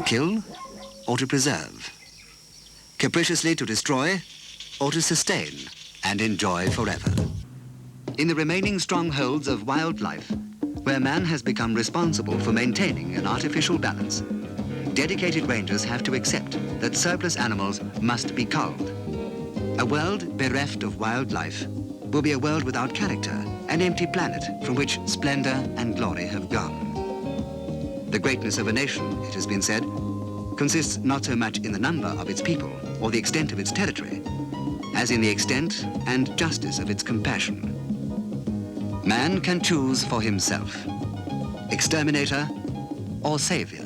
kill or to preserve, capriciously to destroy or to sustain and enjoy forever. In the remaining strongholds of wildlife, where man has become responsible for maintaining an artificial balance, dedicated rangers have to accept that surplus animals must be culled. A world bereft of wildlife will be a world without character, an empty planet from which splendor and glory have gone. The greatness of a nation, it has been said, consists not so much in the number of its people or the extent of its territory, as in the extent and justice of its compassion. Man can choose for himself, exterminator or savior.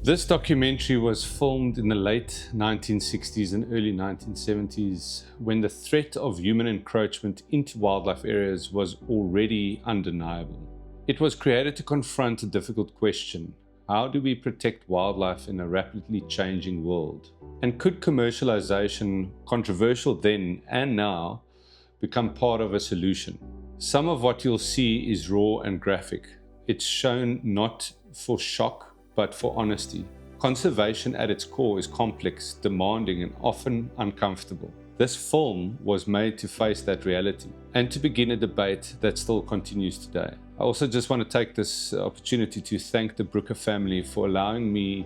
This documentary was filmed in the late 1960s and early 1970s when the threat of human encroachment into wildlife areas was already undeniable. It was created to confront a difficult question: how do we protect wildlife in a rapidly changing world? And could commercialization, controversial then and now, become part of a solution? Some of what you'll see is raw and graphic. It's shown not for shock, but for honesty. Conservation at its core is complex, demanding, and often uncomfortable. This film was made to face that reality and to begin a debate that still continues today. I also just want to take this opportunity to thank the Brooker family for allowing me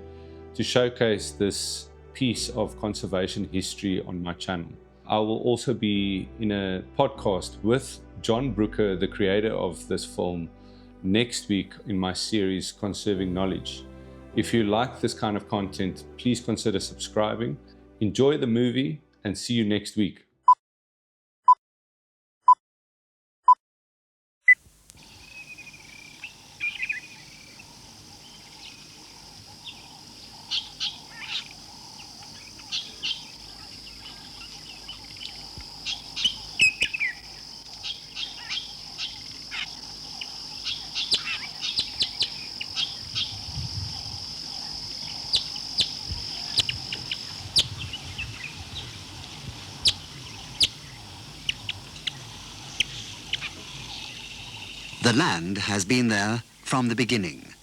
to showcase this piece of conservation history on my channel. I will also be in a podcast with John Brooker, the creator of this film, next week in my series Conserving Knowledge. If you like this kind of content, please consider subscribing. Enjoy the movie and see you next week. The land has been there from the beginning,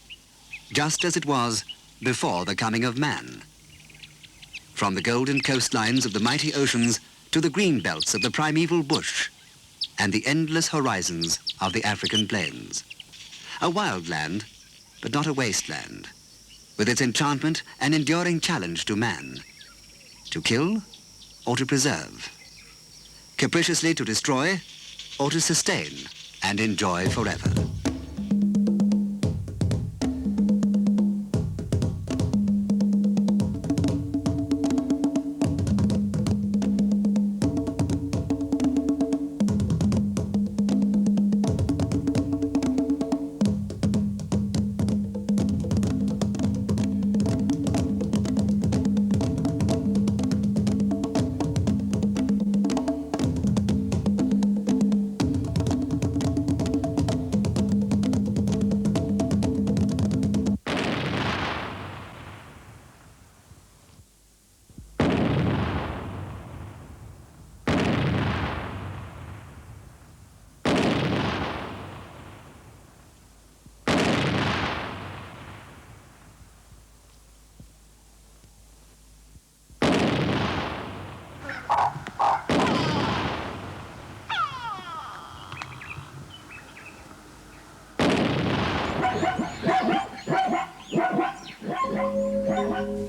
just as it was before the coming of man. From the golden coastlines of the mighty oceans to the green belts of the primeval bush and the endless horizons of the African plains. A wild land, but not a wasteland, with its enchantment and enduring challenge to man, to kill or to preserve, capriciously to destroy or to sustain and enjoy forever.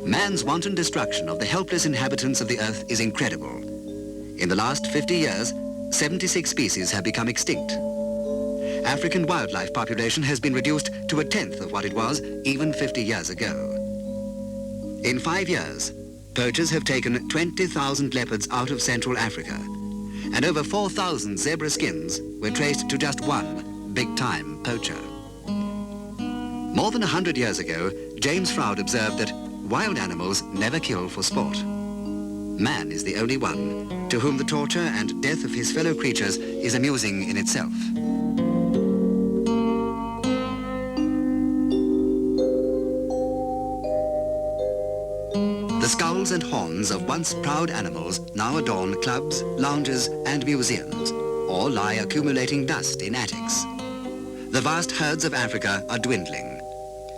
Man's wanton destruction of the helpless inhabitants of the earth is incredible. In the last 50 years, 76 species have become extinct. African wildlife population has been reduced to 1/10 of what it was even 50 years ago. In 5 years, poachers have taken 20,000 leopards out of Central Africa, and over 4,000 zebra skins were traced to just one big-time poacher. More than 100 years ago, James Froude observed that wild animals never kill for sport. Man is the only one to whom the torture and death of his fellow creatures is amusing in itself. The skulls and horns of once proud animals now adorn clubs, lounges, and museums, or lie accumulating dust in attics. The vast herds of Africa are dwindling.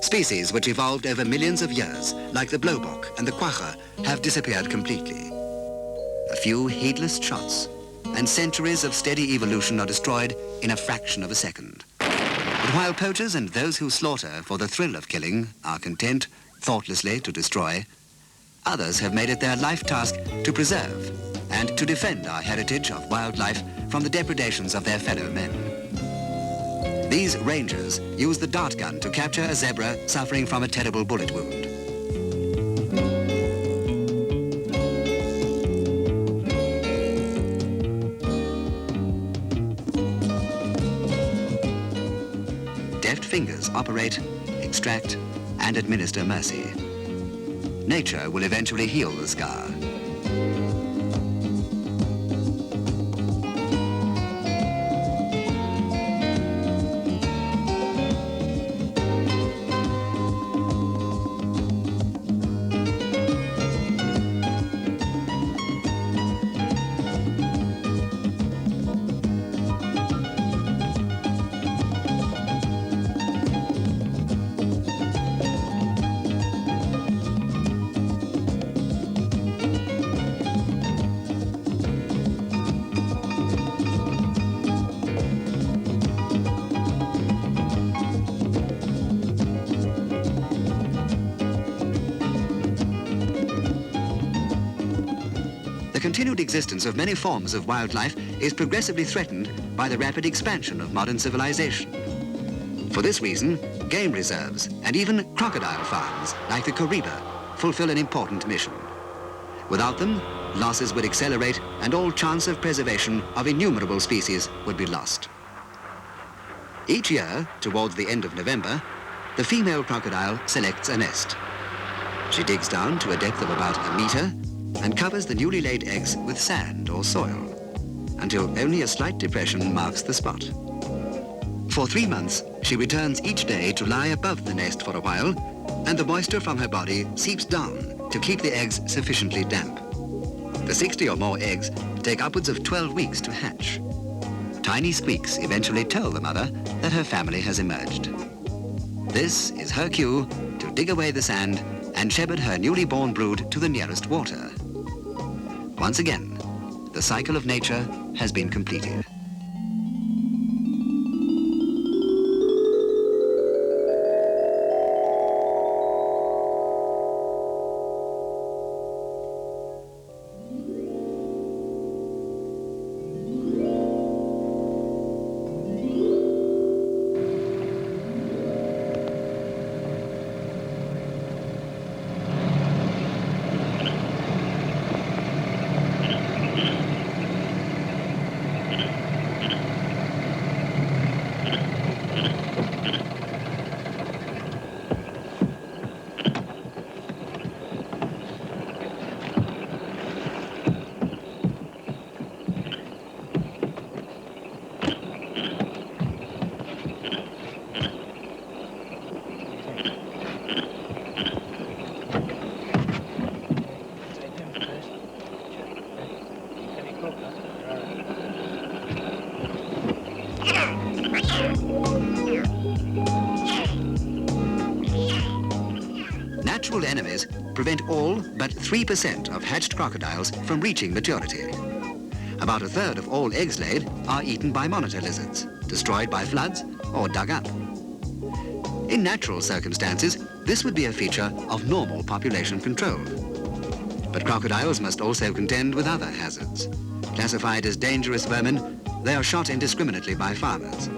Species which evolved over millions of years, like the blowbock and the quagga, have disappeared completely. A few heedless shots, and centuries of steady evolution are destroyed in a fraction of a second. But while poachers and those who slaughter for the thrill of killing are content thoughtlessly to destroy, others have made it their life task to preserve and to defend our heritage of wildlife from the depredations of their fellow men. These rangers use the dart gun to capture a zebra suffering from a terrible bullet wound. Deft fingers operate, extract, and administer mercy. Nature will eventually heal the scar. The continued existence of many forms of wildlife is progressively threatened by the rapid expansion of modern civilization. For this reason, game reserves and even crocodile farms, like the Kariba, fulfill an important mission. Without them, losses would accelerate and all chance of preservation of innumerable species would be lost. Each year, towards the end of November, the female crocodile selects a nest. She digs down to a depth of about a meter and covers the newly laid eggs with sand or soil until only a slight depression marks the spot. For 3 months, she returns each day to lie above the nest for a while, and the moisture from her body seeps down to keep the eggs sufficiently damp. The 60 or more eggs take upwards of 12 weeks to hatch. Tiny squeaks eventually tell the mother that her family has emerged. This is her cue to dig away the sand and shepherd her newly born brood to the nearest water. Once again, the cycle of nature has been completed. Natural enemies prevent all but 3% of hatched crocodiles from reaching maturity. About a third of all eggs laid are eaten by monitor lizards, destroyed by floods or dug up. In natural circumstances, this would be a feature of normal population control. But crocodiles must also contend with other hazards. Classified as dangerous vermin, they are shot indiscriminately by farmers.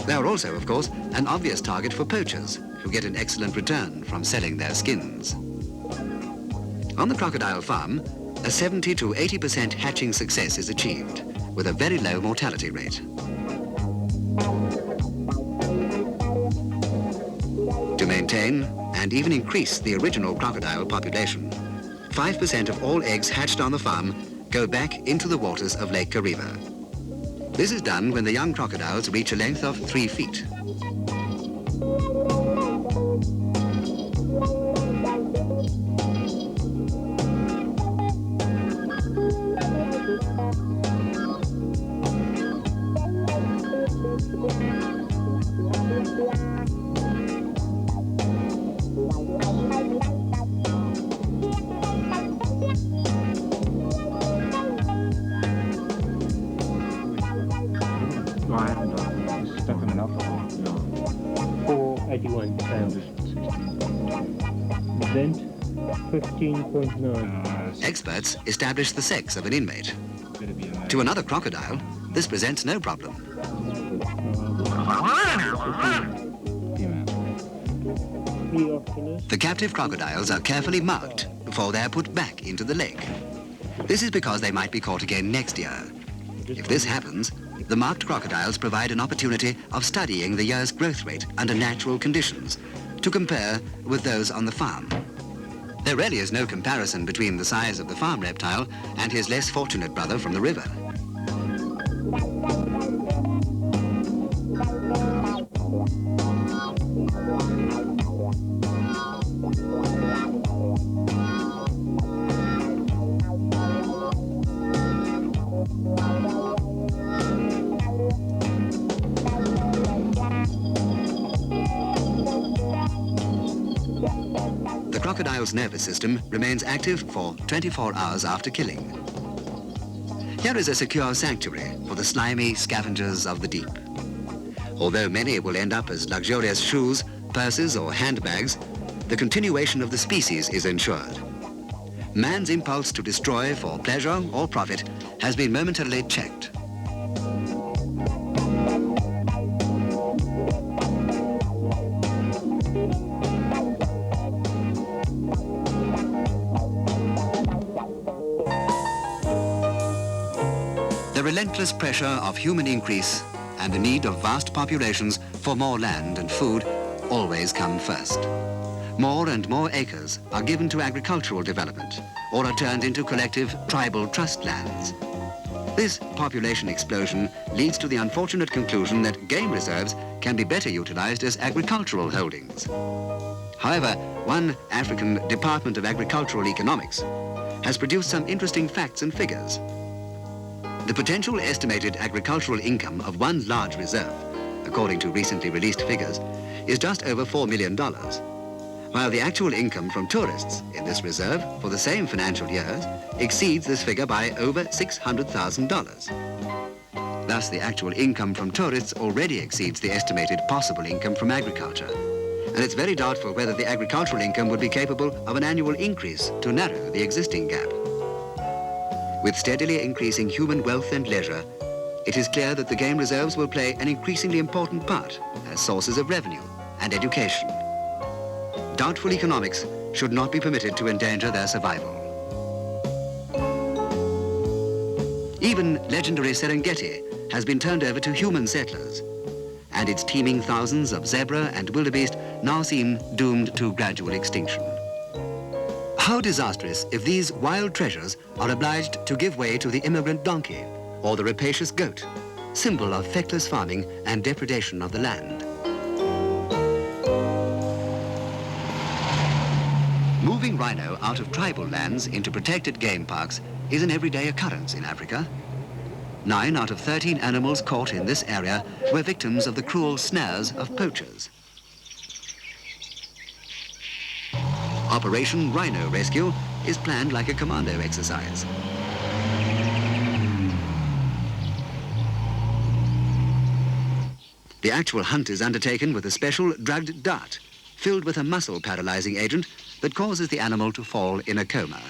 They are also, of course, an obvious target for poachers, who get an excellent return from selling their skins. On the crocodile farm, a 70 to 80% hatching success is achieved, with a very low mortality rate. To maintain and even increase the original crocodile population, 5% of all eggs hatched on the farm go back into the waters of Lake Kariba. This is done when the young crocodiles reach a length of 3 feet. alcohol? 481 pounds. Vent 15.9. Experts establish the sex of an inmate. Better be a male. To another crocodile, this presents no problem. Female. Pleophilus. The captive crocodiles are carefully marked before they're put back into the lake. This is because they might be caught again next year. If this happens, the marked crocodiles provide an opportunity of studying the year's growth rate under natural conditions to compare with those on the farm. There really is no comparison between the size of the farm reptile and his less fortunate brother from the river. The crocodile's nervous system remains active for 24 hours after killing. Here is a secure sanctuary for the slimy scavengers of the deep. Although many will end up as luxurious shoes, purses, or handbags, the continuation of the species is ensured. Man's impulse to destroy for pleasure or profit has been momentarily checked. The relentless pressure of human increase and the need of vast populations for more land and food always come first. More and more acres are given to agricultural development or are turned into collective tribal trust lands. This population explosion leads to the unfortunate conclusion that game reserves can be better utilized as agricultural holdings. However, one African Department of Agricultural Economics has produced some interesting facts and figures. The potential estimated agricultural income of one large reserve, according to recently released figures, is just over $4 million, while the actual income from tourists in this reserve for the same financial years exceeds this figure by over $600,000. Thus, the actual income from tourists already exceeds the estimated possible income from agriculture, and it's very doubtful whether the agricultural income would be capable of an annual increase to narrow the existing gap. With steadily increasing human wealth and leisure, it is clear that the game reserves will play an increasingly important part as sources of revenue and education. Doubtful economics should not be permitted to endanger their survival. Even legendary Serengeti has been turned over to human settlers, and its teeming thousands of zebra and wildebeest now seem doomed to gradual extinction. How disastrous if these wild treasures are obliged to give way to the immigrant donkey or the rapacious goat, symbol of feckless farming and depredation of the land. Moving rhino out of tribal lands into protected game parks is an everyday occurrence in Africa. 9 out of 13 animals caught in this area were victims of the cruel snares of poachers. Operation Rhino Rescue is planned like a commando exercise. The actual hunt is undertaken with a special drugged dart filled with a muscle-paralyzing agent that causes the animal to fall in a coma.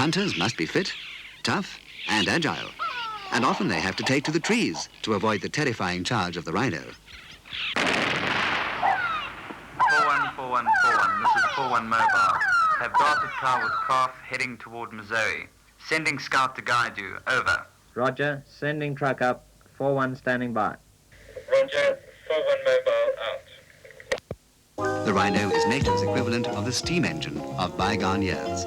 hunters must be fit, tough, and agile. And often they have to take to the trees to avoid the terrifying charge of the rhino. 414141, this is 41 Mobile. Have darted car with craft heading toward Missouri. Sending scout to guide you, over. Roger, sending truck up, 41 standing by. Roger, 41 Mobile out. The rhino is NATO's equivalent of the steam engine of bygone years.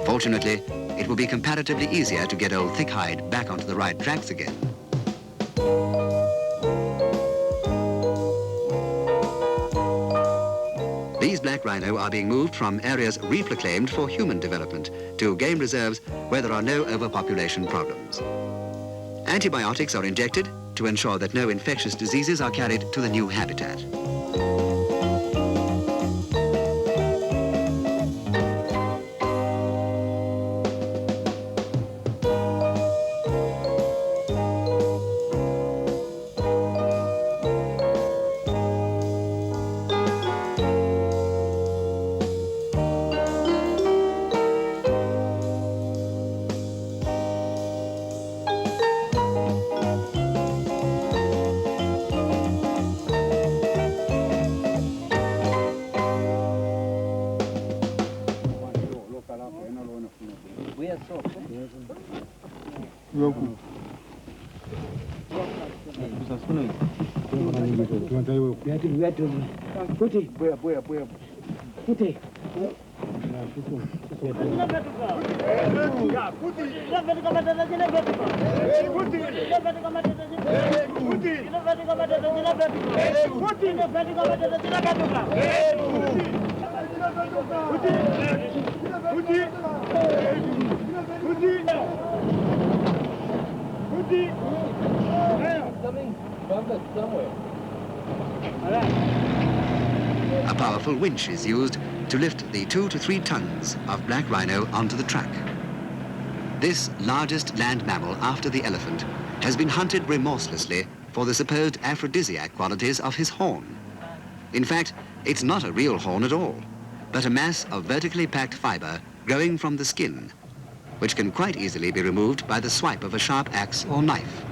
Fortunately, it will be comparatively easier to get old Thickhide back onto the right tracks again. These black rhino are being moved from areas reproclaimed for human development to game reserves where there are no overpopulation problems. Antibiotics are injected to ensure that no infectious diseases are carried to the new habitat. A powerful winch is used to lift the 2 to 3 tons of black rhino onto the track. This largest land mammal after the elephant has been hunted remorselessly for the supposed aphrodisiac qualities of his horn. In fact, it's not a real horn at all, but a mass of vertically packed fiber growing from the skin, which can quite easily be removed by the swipe of a sharp axe or knife.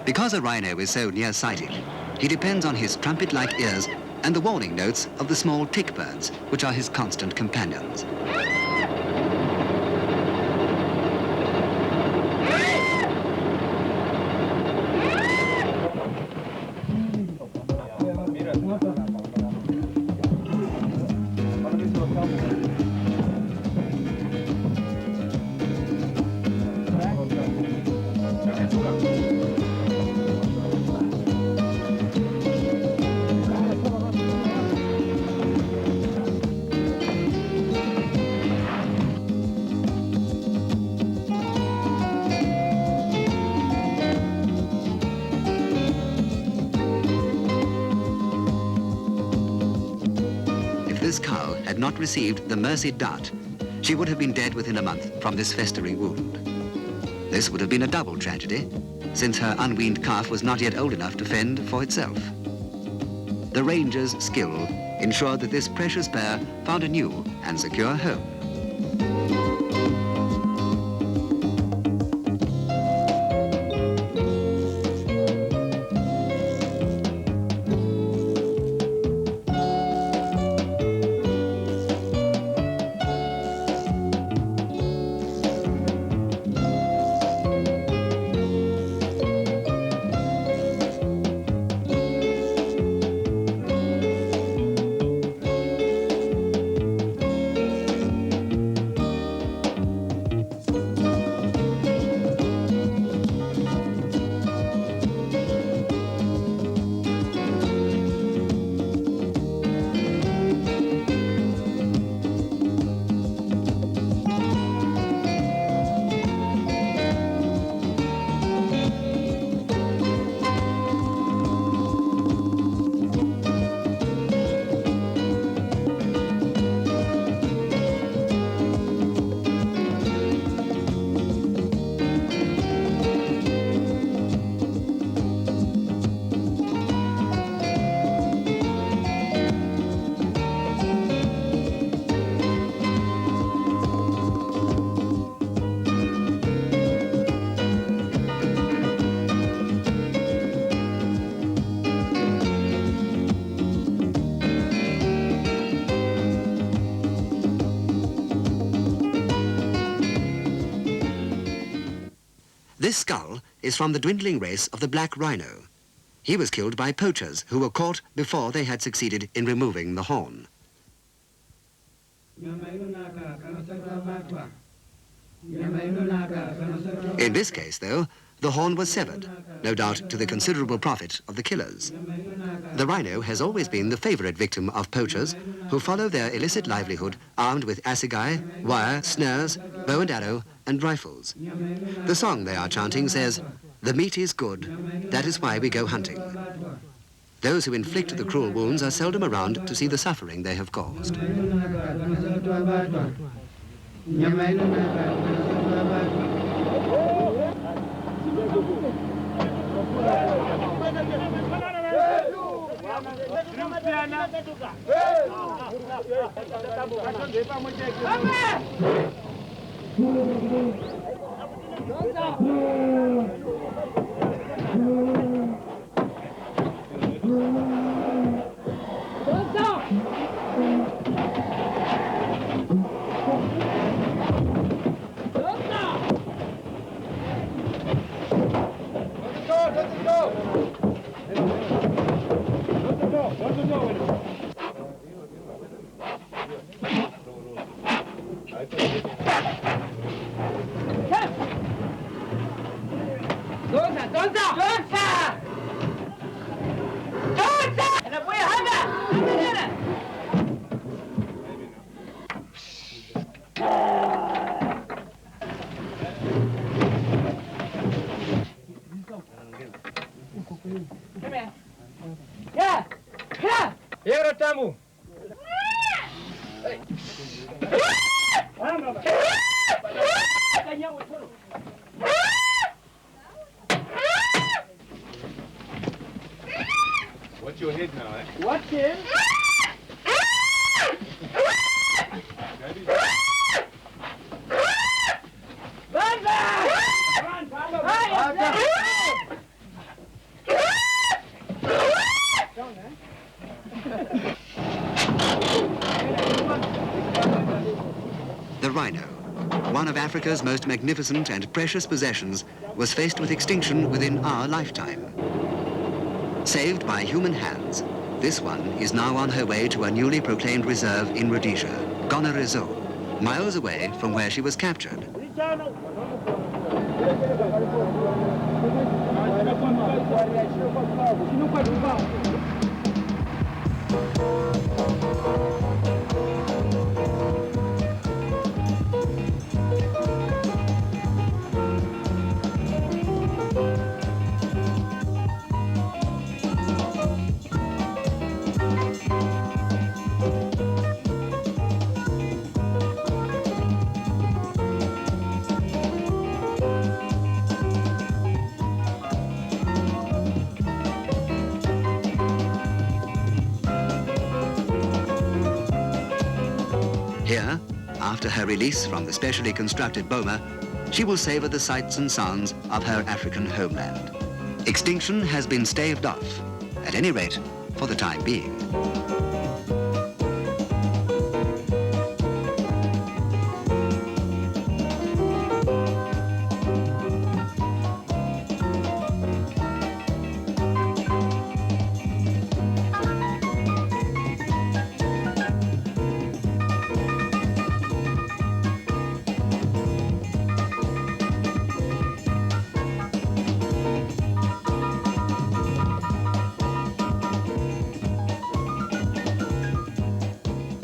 Because a rhino is so nearsighted, he depends on his trumpet-like ears and the warning notes of the small tick birds, which are his constant companions. This cow had not received the mercy dart, she would have been dead within a month from this festering wound. This would have been a double tragedy, since her unweaned calf was not yet old enough to fend for itself. The ranger's skill ensured that this precious pair found a new and secure home. This skull is from the dwindling race of the black rhino. He was killed by poachers who were caught before they had succeeded in removing the horn. In this case, though, the horn was severed, no doubt to the considerable profit of the killers. The rhino has always been the favorite victim of poachers who follow their illicit livelihood armed with assegai, wire, snares, bow and arrow, and rifles. The song they are chanting says, "The meat is good, that is why we go hunting." Those who inflict the cruel wounds are seldom around to see the suffering they have caused. Watch your head now, eh? Watch him. Run back! Run, The rhino, one of Africa's most magnificent and precious possessions, was faced with extinction within our lifetime. Saved by human hands, this one is now on her way to a newly proclaimed reserve in Rhodesia, Gonarezo, miles away from where she was captured. Here, after her release from the specially constructed boma, she will savor the sights and sounds of her African homeland. Extinction has been staved off, at any rate, for the time being.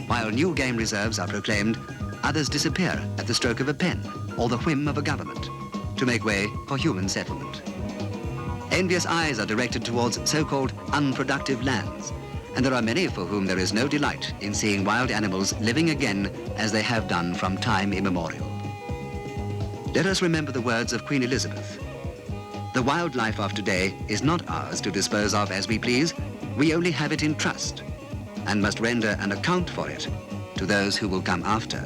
While new game reserves are proclaimed, others disappear at the stroke of a pen or the whim of a government to make way for human settlement. Envious eyes are directed towards so-called unproductive lands, and there are many for whom there is no delight in seeing wild animals living again as they have done from time immemorial. Let us remember the words of Queen Elizabeth. The wildlife of today is not ours to dispose of as we please. We only have it in trust, and must render an account for it to those who will come after.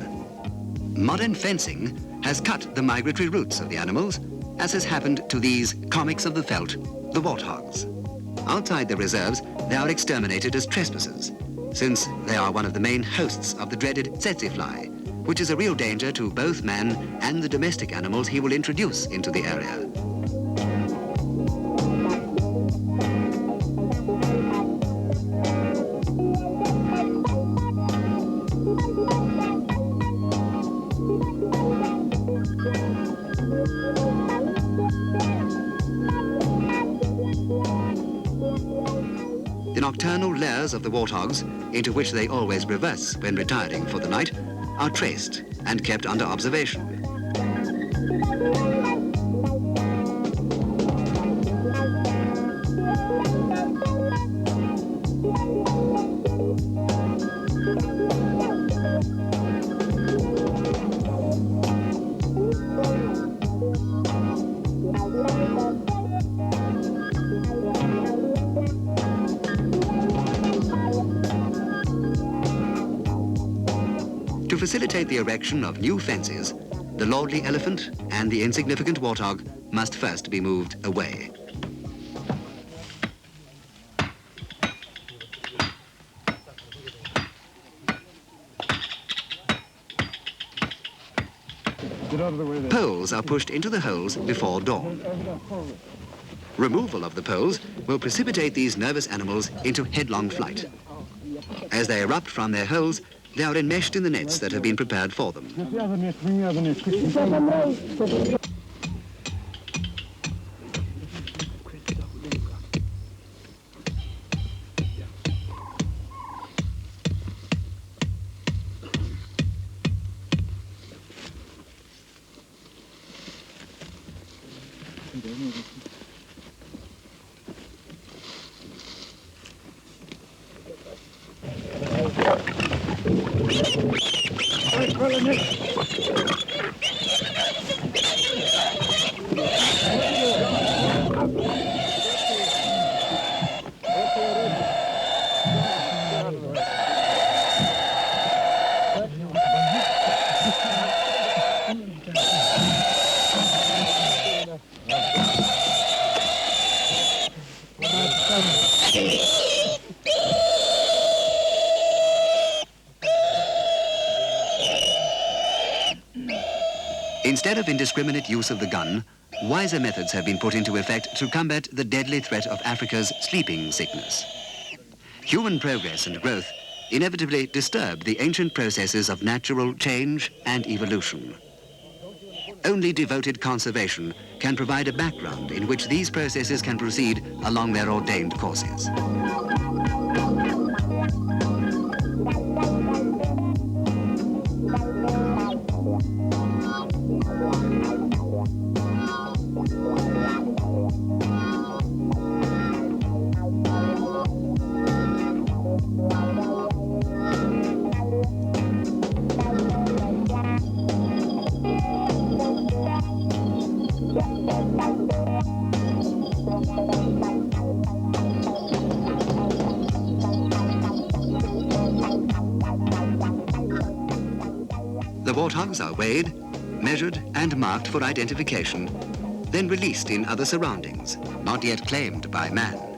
Modern fencing has cut the migratory routes of the animals, as has happened to these comics of the veldt, the warthogs. Outside the reserves, they are exterminated as trespassers, since they are one of the main hosts of the dreaded tsetse fly, which is a real danger to both man and the domestic animals he will introduce into the area. The nocturnal lairs of the warthogs, into which they always reverse when retiring for the night, are traced and kept under observation. To facilitate the erection of new fences, the lordly elephant and the insignificant warthog must first be moved away. Poles are pushed into the holes before dawn. Removal of the poles will precipitate these nervous animals into headlong flight. As they erupt from their holes, they are enmeshed in the nets that have been prepared for them. Instead of indiscriminate use of the gun, wiser methods have been put into effect to combat the deadly threat of Africa's sleeping sickness. Human progress and growth inevitably disturb the ancient processes of natural change and evolution. Only devoted conservation can provide a background in which these processes can proceed along their ordained courses. The warthogs are weighed, measured and marked for identification, then released in other surroundings, not yet claimed by man.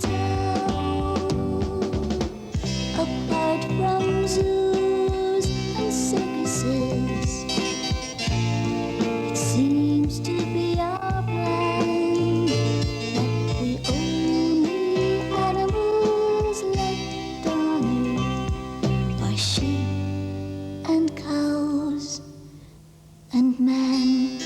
town, apart from zoos and circuses. It seems to be our plan that the only animals left on earth are sheep and cows and man.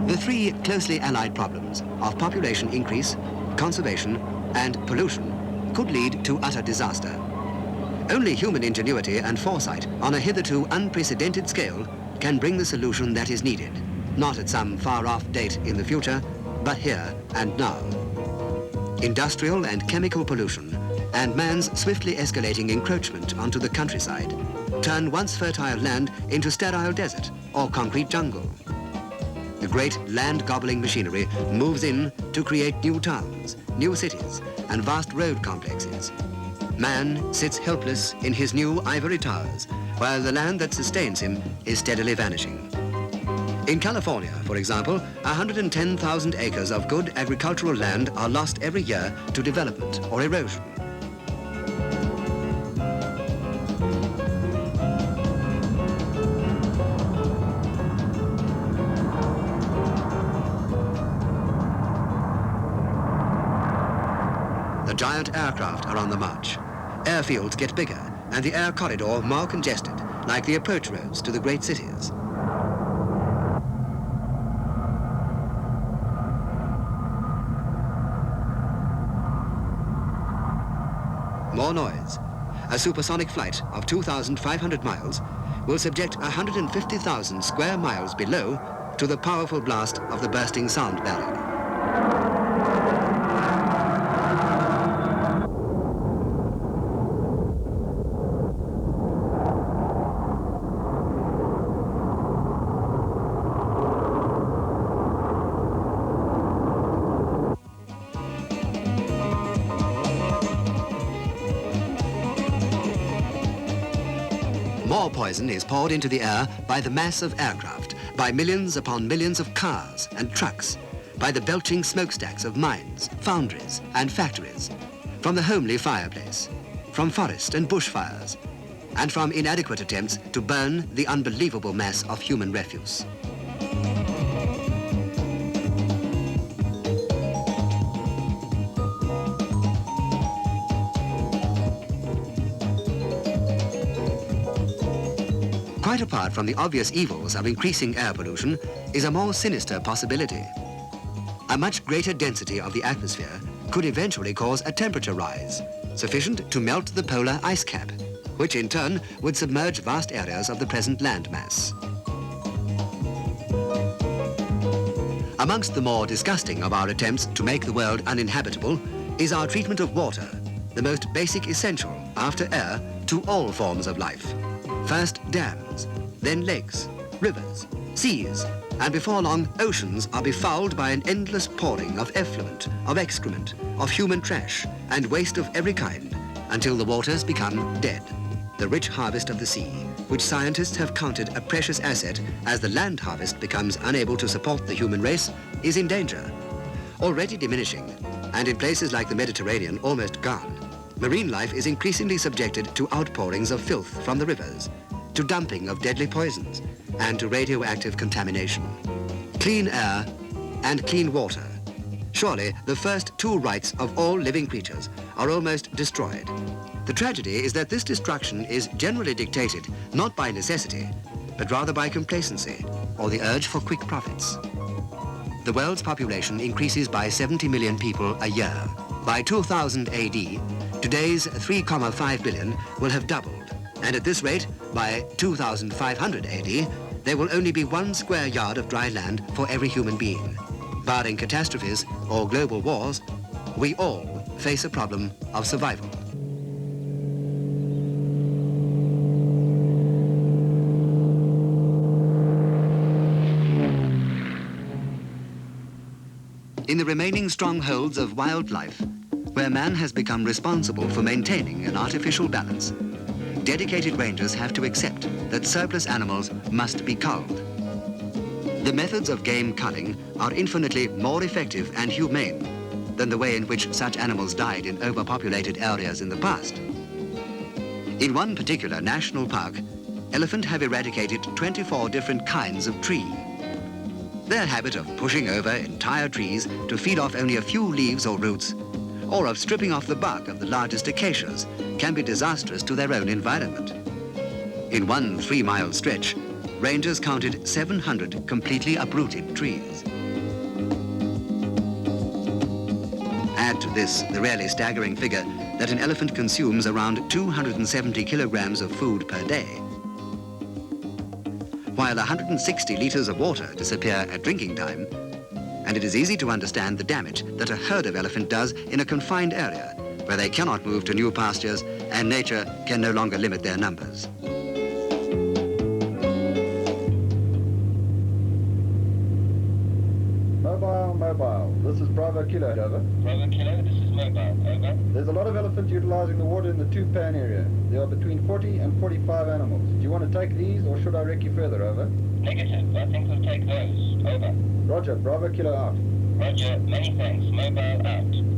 The three closely allied problems of population increase, conservation, and pollution could lead to utter disaster. Only human ingenuity and foresight on a hitherto unprecedented scale can bring the solution that is needed, not at some far-off date in the future, but here and now. Industrial and chemical pollution and man's swiftly escalating encroachment onto the countryside turn once fertile land into sterile desert or concrete jungle. The great land-gobbling machinery moves in to create new towns, new cities, and vast road complexes. Man sits helpless in his new ivory towers, while the land that sustains him is steadily vanishing. In California, for example, 110,000 acres of good agricultural land are lost every year to development or erosion. The giant aircraft are on the march. Airfields get bigger and the air corridor more congested, like the approach roads to the great cities. More noise. A supersonic flight of 2,500 miles will subject 150,000 square miles below to the powerful blast of the bursting sound barrier. More poison is poured into the air by the mass of aircraft, by millions upon millions of cars and trucks, by the belching smokestacks of mines, foundries and factories, from the homely fireplace, from forest and bushfires, and from inadequate attempts to burn the unbelievable mass of human refuse. Quite apart from the obvious evils of increasing air pollution is a more sinister possibility. A much greater density of the atmosphere could eventually cause a temperature rise, sufficient to melt the polar ice cap, which in turn would submerge vast areas of the present landmass. Amongst the more disgusting of our attempts to make the world uninhabitable is our treatment of water, the most basic essential, after air, to all forms of life. First dams, then lakes, rivers, seas, and before long oceans are befouled by an endless pouring of effluent, of excrement, of human trash, and waste of every kind, until the waters become dead. The rich harvest of the sea, which scientists have counted a precious asset as the land harvest becomes unable to support the human race, is in danger. Already diminishing, and in places like the Mediterranean almost gone, marine life is increasingly subjected to outpourings of filth from the rivers, to dumping of deadly poisons, and to radioactive contamination. Clean air and clean water. Surely the first two rights of all living creatures are almost destroyed. The tragedy is that this destruction is generally dictated not by necessity, but rather by complacency or the urge for quick profits. The world's population increases by 70 million people a year. By 2000 AD, today's 3,5 billion will have doubled. And at this rate, by 2500 AD, there will only be 1 square yard of dry land for every human being. Barring catastrophes or global wars, we all face a problem of survival. In the remaining strongholds of wildlife, where man has become responsible for maintaining an artificial balance, dedicated rangers have to accept that surplus animals must be culled. The methods of game culling are infinitely more effective and humane than the way in which such animals died in overpopulated areas in the past. In one particular national park, elephant have eradicated 24 different kinds of tree. Their habit of pushing over entire trees to feed off only a few leaves or roots, or of stripping off the bark of the largest acacias, can be disastrous to their own environment. In one 3-mile stretch, rangers counted 700 completely uprooted trees. Add to this the really staggering figure that an elephant consumes around 270 kilograms of food per day, while 160 liters of water disappear at drinking time, and it is easy to understand the damage that a herd of elephant does in a confined area where they cannot move to new pastures and nature can no longer limit their numbers. Mobile. This is Bravo Kilo, over. Bravo Kilo, this is mobile, over. There's a lot of elephant utilizing the water in the two-pan area. There are between 40 and 45 animals. Do you want to take these, or should I wreck you further, over? Negative, I think we'll take those, over. Roger, Bravo Kilo out. Roger, many thanks, mobile out.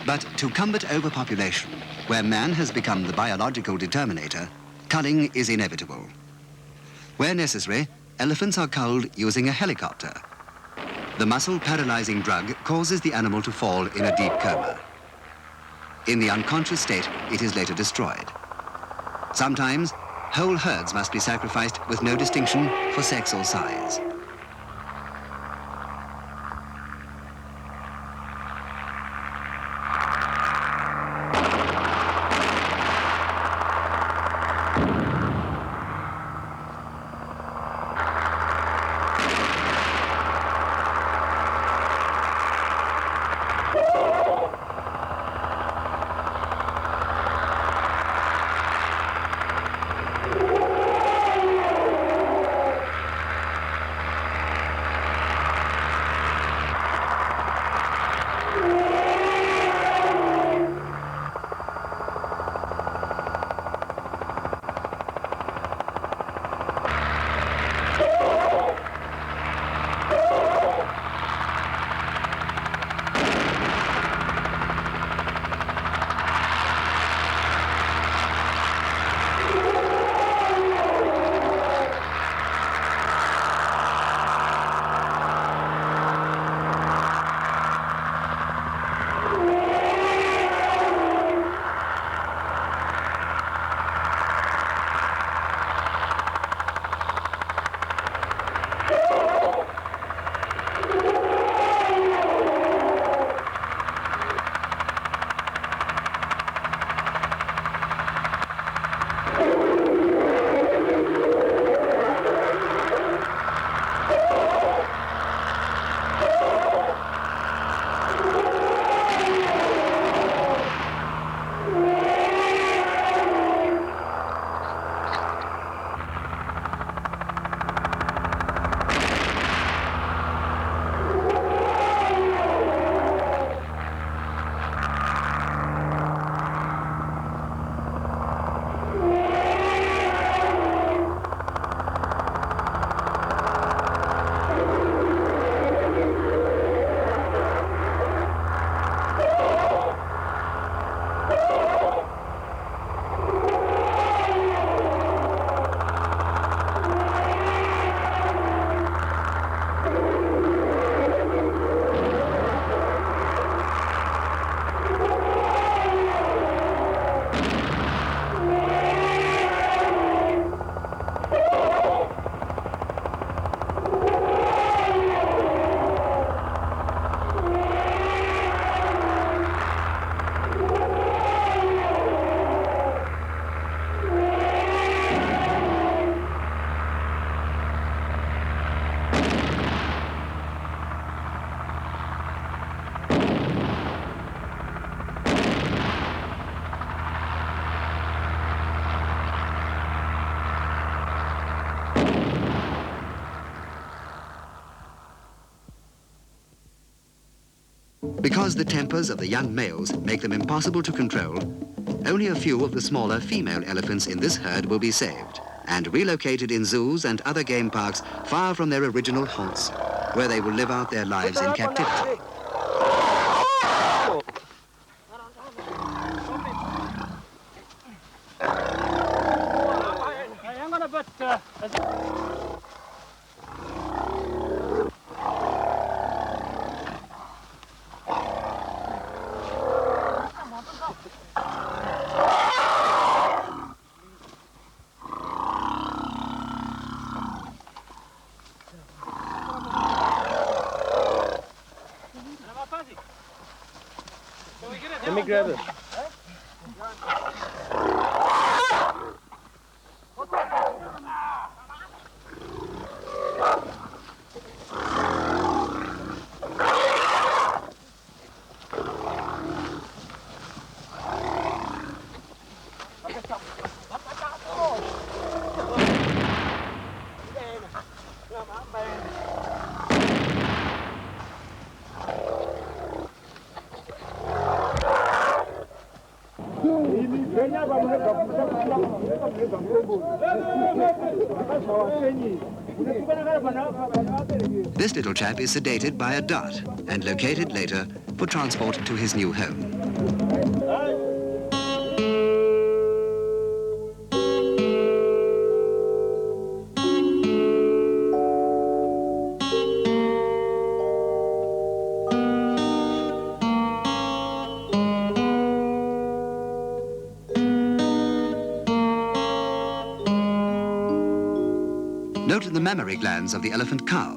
But to combat overpopulation, where man has become the biological determinator, culling is inevitable. Where necessary, elephants are culled using a helicopter. The muscle-paralyzing drug causes the animal to fall in a deep coma. In the unconscious state, it is later destroyed. Sometimes, whole herds must be sacrificed with no distinction for sex or size. Because the tempers of the young males make them impossible to control, only a few of the smaller female elephants in this herd will be saved and relocated in zoos and other game parks far from their original haunts, where they will live out their lives in captivity. Let me grab it. This little chap is sedated by a dart and located later for transport to his new home. Note the mammary glands of the elephant cow.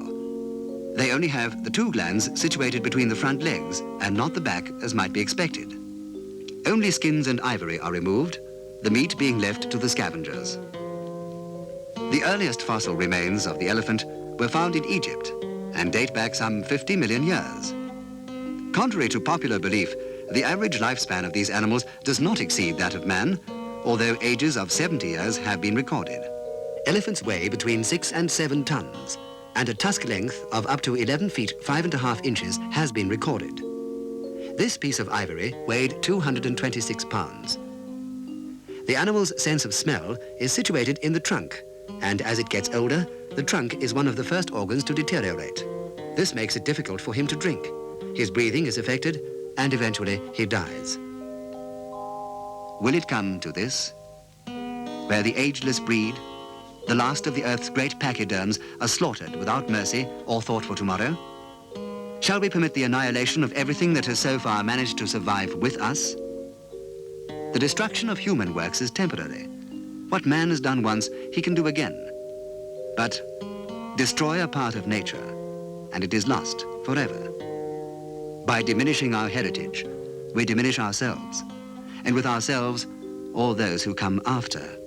They only have the two glands situated between the front legs and not the back as might be expected. Only skins and ivory are removed, the meat being left to the scavengers. The earliest fossil remains of the elephant were found in Egypt and date back some 50 million years. Contrary to popular belief, the average lifespan of these animals does not exceed that of man, although ages of 70 years have been recorded. Elephants weigh between 6 and 7 tons, and a tusk length of up to 11 feet 5½ inches has been recorded. This piece of ivory weighed 226 pounds. The animal's sense of smell is situated in the trunk, and as it gets older, the trunk is one of the first organs to deteriorate. This makes it difficult for him to drink. His breathing is affected, and eventually he dies. Will it come to this, where the ageless breed, the last of the earth's great pachyderms, are slaughtered without mercy or thought for tomorrow? Shall we permit the annihilation of everything that has so far managed to survive with us? The destruction of human works is temporary. What man has done once, he can do again. But destroy a part of nature, and it is lost forever. By diminishing our heritage, we diminish ourselves, and with ourselves, all those who come after.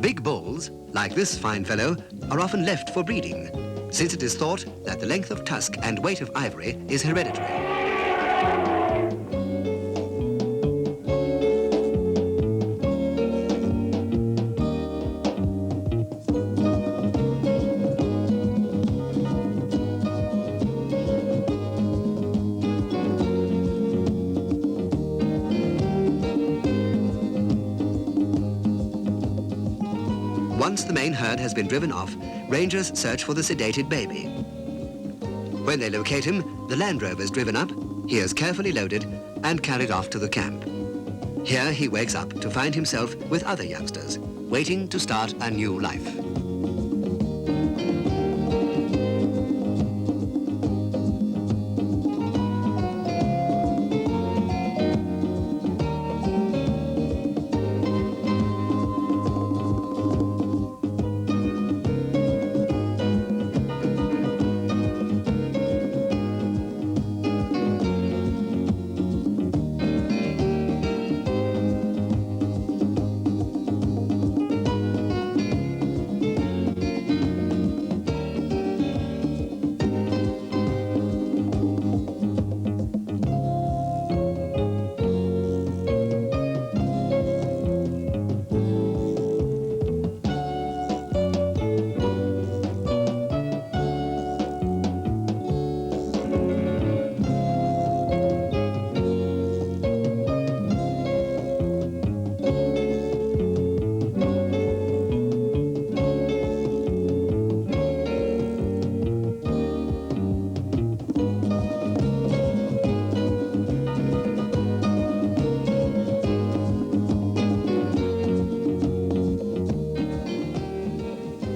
Big bulls, like this fine fellow, are often left for breeding, since it is thought that the length of tusk and weight of ivory is hereditary. Once the main herd has been driven off, rangers search for the sedated baby. When they locate him, the Land Rover is driven up, he is carefully loaded and carried off to the camp. Here he wakes up to find himself with other youngsters, waiting to start a new life.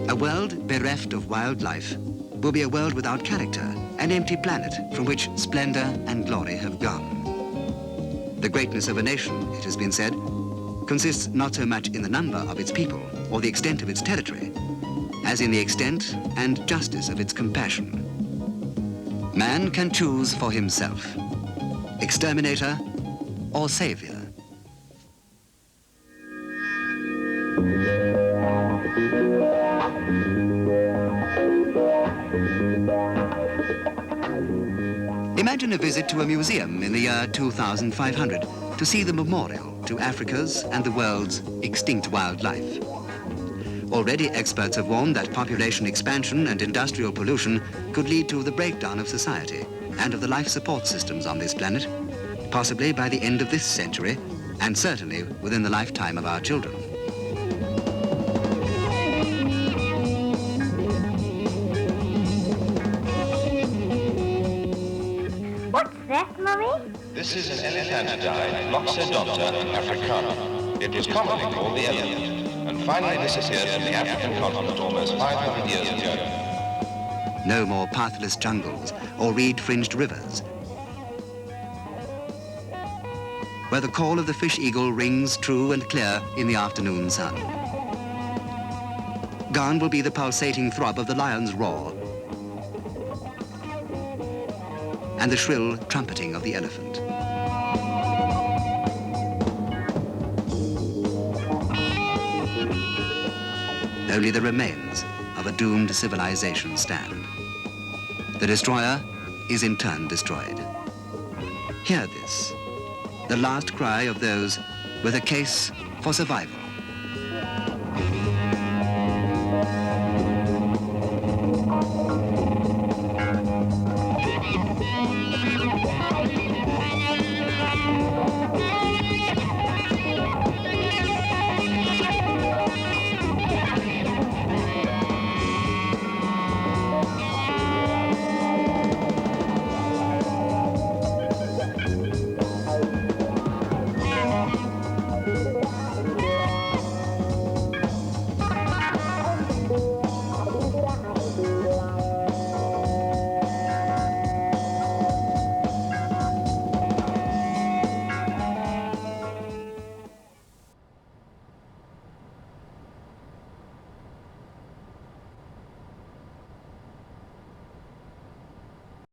A world bereft of wildlife will be a world without character, an empty planet from which splendor and glory have gone. The greatness of a nation, it has been said, consists not so much in the number of its people or the extent of its territory, as in the extent and justice of its compassion. Man can choose for himself, exterminator or savior. Imagine a visit to a museum in the year 2500 to see the memorial to Africa's and the world's extinct wildlife. Already experts have warned that population expansion and industrial pollution could lead to the breakdown of society and of the life support systems on this planet, possibly by the end of this century, and certainly within the lifetime of our children. What's that, Mummy? This is an elephantine, Loxodonta africana. It was commonly called the elephant, and finally disappeared from the African continent almost 500 years ago. No more pathless jungles or reed-fringed rivers, where the call of the fish eagle rings true and clear in the afternoon sun. Gone will be the pulsating throb of the lion's roar and the shrill trumpeting of the elephant. Only the remains of a doomed civilization stand. The destroyer is in turn destroyed. Hear this, the last cry of those with a case for survival.